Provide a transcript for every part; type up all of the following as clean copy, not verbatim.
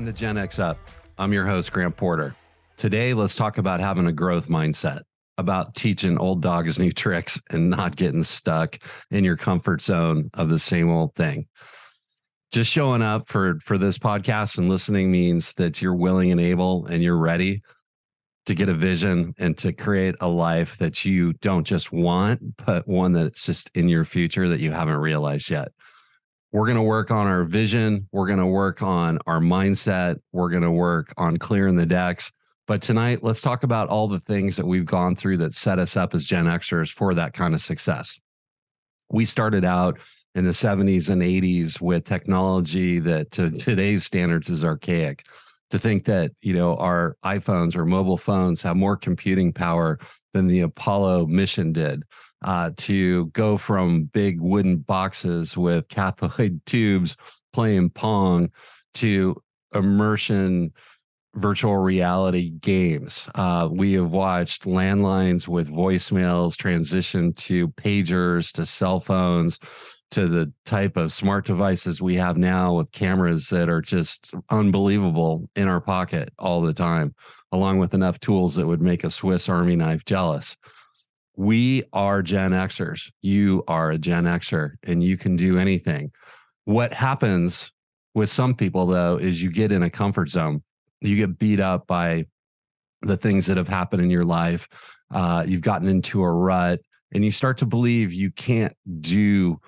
to genXup. I'm your host, Grant Porter. Today, let's talk about having a growth mindset, about teaching old dogs new tricks and not getting stuck in your comfort zone of the same old thing. Just showing up for this podcast and listening means that you're willing and able and you're ready to get a vision and to create a life that you don't just want, but one that's just in your future that you haven't realized yet. We're going to work on our vision. We're going to work on our mindset. We're going to work on clearing the decks. But tonight, let's talk about all the things that we've gone through that set us up as Gen Xers for that kind of success. We started out in the 70s and 80s with technology that to today's standards is archaic. To think that, our iPhones or mobile phones have more computing power than the Apollo mission did. To go from big wooden boxes with cathode tubes playing Pong to immersion virtual reality games. We have watched landlines with voicemails transition to pagers, to cell phones, to the type of smart devices we have now with cameras that are just unbelievable in our pocket all the time, along with enough tools that would make a Swiss Army knife jealous. We are Gen Xers. You are a Gen Xer, and you can do anything. What happens with some people, though, is you get in a comfort zone. You get beat up by the things that have happened in your life. You've gotten into a rut, and you start to believe you can't do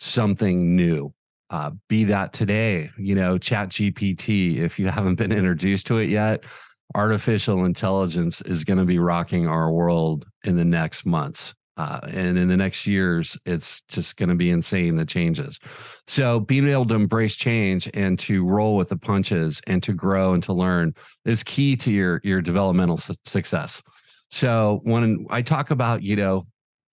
something new. Be that today, Chat GPT, if you haven't been introduced to it yet, artificial intelligence is going to be rocking our world in the next months. And in the next years, it's just going to be insane, the changes. So being able to embrace change and to roll with the punches and to grow and to learn is key to your developmental success. So when I talk about,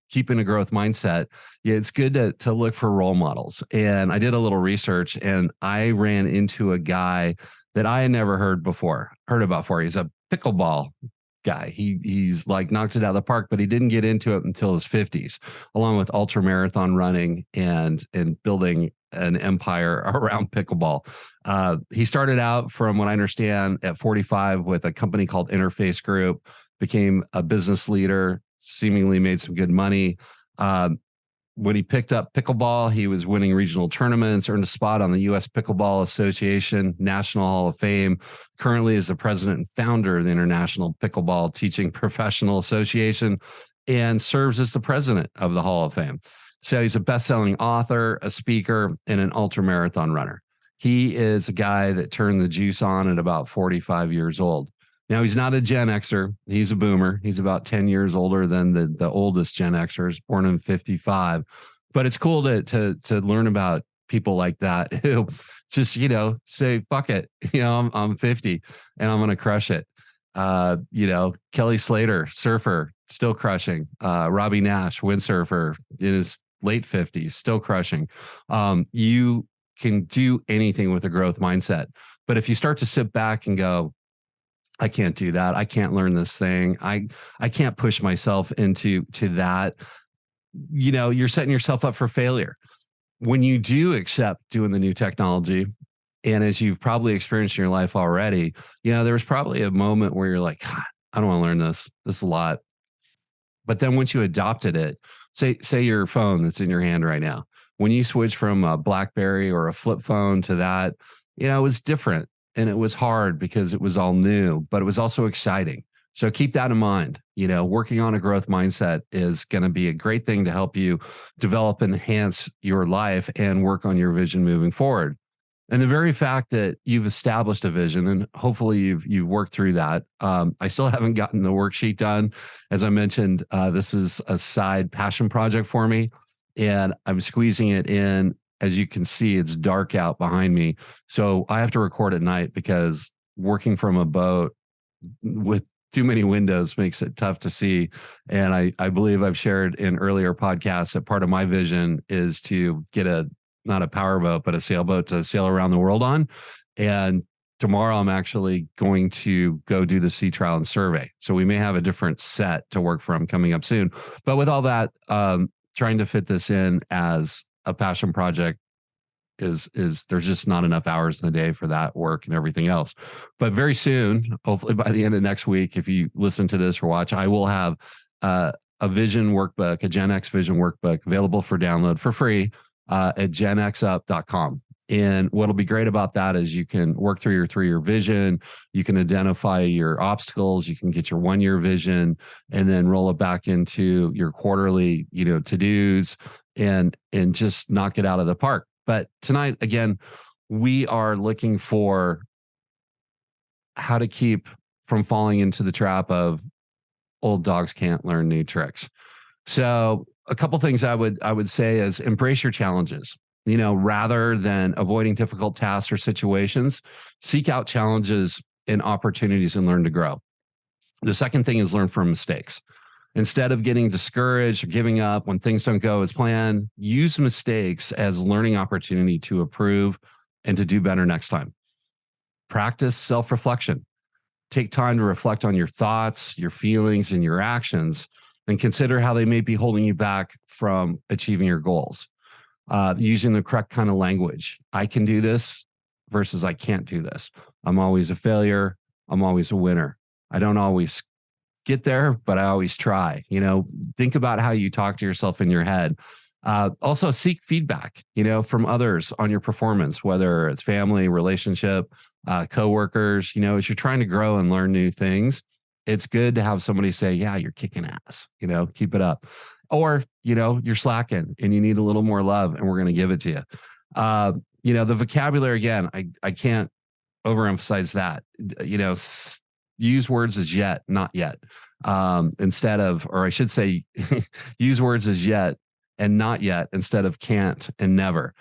keeping a growth mindset, it's good to look for role models. And I did a little research and I ran into a guy that I had never heard about before. He's a pickleball guy. He's like knocked it out of the park, but he didn't get into it until his 50s, along with ultra marathon running and building an empire around pickleball. He started out, from what I understand, at 45 with a company called Interface Group, became a business leader, seemingly made some good money. When he picked up pickleball, he was winning regional tournaments, earned a spot on the U.S. Pickleball Association National Hall of Fame, currently is the president and founder of the International Pickleball Teaching Professional Association, and serves as the president of the Hall of Fame. So he's a best-selling author, a speaker, and an ultramarathon runner. He is a guy that turned the juice on at about 45 years old. Now, he's not a Gen Xer. He's a boomer. He's about 10 years older than the oldest Gen Xers, born in 55. But it's cool to learn about people like that who just, say, fuck it. I'm 50 and I'm going to crush it. Kelly Slater, surfer, still crushing. Robbie Nash, windsurfer, in his late 50s, still crushing. You can do anything with a growth mindset. But if you start to sit back and go, I can't do that. I can't learn this thing. I can't push myself into that. You're setting yourself up for failure. When you do accept doing the new technology, and as you've probably experienced in your life already, there was probably a moment where you're like, God, I don't want to learn this. This is a lot. But then once you adopted it, say your phone that's in your hand right now, when you switch from a BlackBerry or a flip phone to that, it was different. And it was hard because it was all new, but it was also exciting. So keep that in mind. Working on a growth mindset is going to be a great thing to help you develop and enhance your life and work on your vision moving forward. And the very fact that you've established a vision, and hopefully you've worked through that. I still haven't gotten the worksheet done. As I mentioned, this is a side passion project for me, and I'm squeezing it in. As you can see, it's dark out behind me. So I have to record at night because working from a boat with too many windows makes it tough to see. And I believe I've shared in earlier podcasts that part of my vision is to get not a powerboat, but a sailboat to sail around the world on. And tomorrow I'm actually going to go do the sea trial and survey. So we may have a different set to work from coming up soon. But with all that, trying to fit this in as a passion project is there's just not enough hours in the day for that work and everything else. But very soon, hopefully by the end of next week, if you listen to this or watch, I will have a vision workbook, a Gen X vision workbook available for download for free at genxup.com. And what'll be great about that is you can work through your 3-year vision, you can identify your obstacles, you can get your 1-year vision, and then roll it back into your quarterly, to-dos, and just knock it out of the park. But tonight, again, we are looking for how to keep from falling into the trap of old dogs can't learn new tricks. So a couple things I would say is embrace your challenges. Rather than avoiding difficult tasks or situations, seek out challenges and opportunities and learn to grow. The second thing is learn from mistakes. Instead of getting discouraged or giving up when things don't go as planned, use mistakes as learning opportunity to improve and to do better next time. Practice self-reflection. Take time to reflect on your thoughts, your feelings, and your actions, and consider how they may be holding you back from achieving your goals. Using the correct kind of language. I can do this versus I can't do this. I'm always a failure. I'm always a winner. I don't always get there, but I always try. Think about how you talk to yourself in your head. Also seek feedback, from others on your performance, whether it's family, relationship, coworkers, as you're trying to grow and learn new things. It's good to have somebody say, yeah, you're kicking ass, keep it up. Or, you're slacking and you need a little more love and we're going to give it to you. The vocabulary, again, I can't overemphasize that, use words as yet, not yet, instead of, or I should say, use words as yet and not yet instead of can't and never.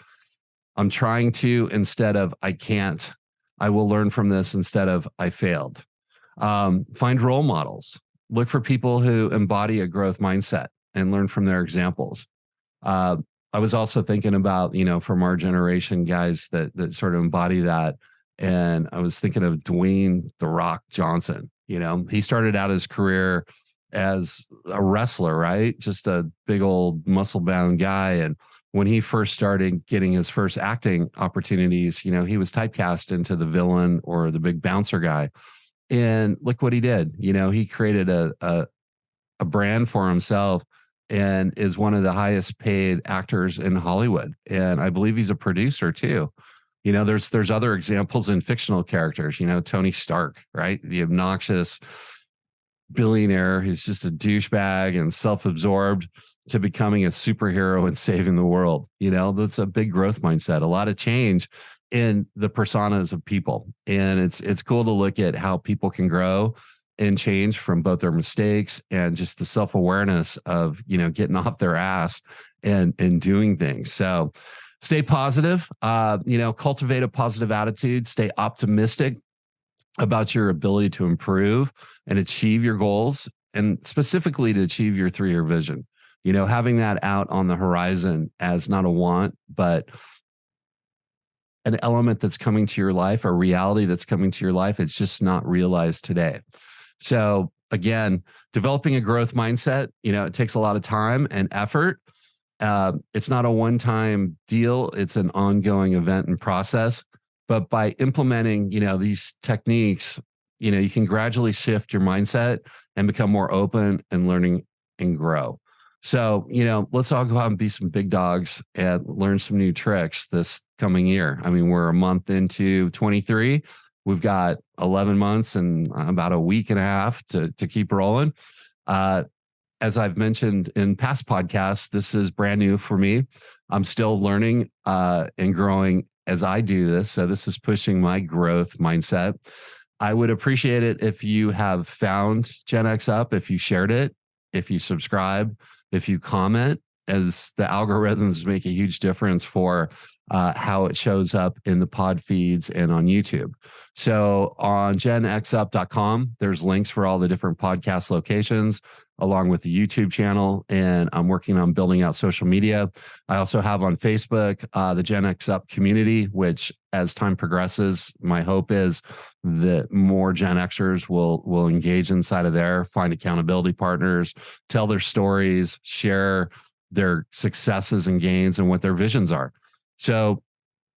I'm trying to instead of I can't. I will learn from this instead of I failed. Find role models. Look for people who embody a growth mindset and learn from their examples. I was also thinking about, from our generation, guys that sort of embody that. And I was thinking of Dwayne "The Rock" Johnson. He started out his career as a wrestler, right? Just a big old muscle-bound guy. And when he first started getting his first acting opportunities, he was typecast into the villain or the big bouncer guy. And look what he did. He created a brand for himself and is one of the highest paid actors in Hollywood. And I believe he's a producer too. There's other examples in fictional characters, Tony Stark, right? The obnoxious billionaire who's just a douchebag and self-absorbed to becoming a superhero and saving the world. That's a big growth mindset, a lot of change in the personas of people. And it's cool to look at how people can grow and change from both their mistakes and just the self-awareness of, getting off their ass and doing things. So stay positive, cultivate a positive attitude, stay optimistic about your ability to improve and achieve your goals, and specifically to achieve your 3-year vision. Having that out on the horizon as not a want, but an element that's coming to your life, a reality that's coming to your life. It's just not realized today. So again, developing a growth mindset, it takes a lot of time and effort. It's not a one-time deal. It's an ongoing event and process. But by implementing, these techniques, you can gradually shift your mindset and become more open and learning and grow. So, let's all go out and be some big dogs and learn some new tricks this coming year. I mean, we're a month into 23. We've got 11 months and about a week and a half to keep rolling. As I've mentioned in past podcasts, this is brand new for me. I'm still learning and growing as I do this. So this is pushing my growth mindset. I would appreciate it if you have found genXup, if you shared it, if you subscribe, if you comment, as the algorithms make a huge difference for how it shows up in the pod feeds and on YouTube. So on genxup.com, there's links for all the different podcast locations, along with the YouTube channel. And I'm working on building out social media. I also have on Facebook, the genXup community, which as time progresses, my hope is that more Gen Xers will engage inside of there, find accountability partners, tell their stories, share their successes and gains and what their visions are. So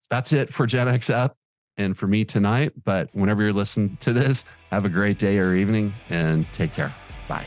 That's it for genXup and for me tonight. But whenever you're listening to this, have a great day or evening and take care. Bye.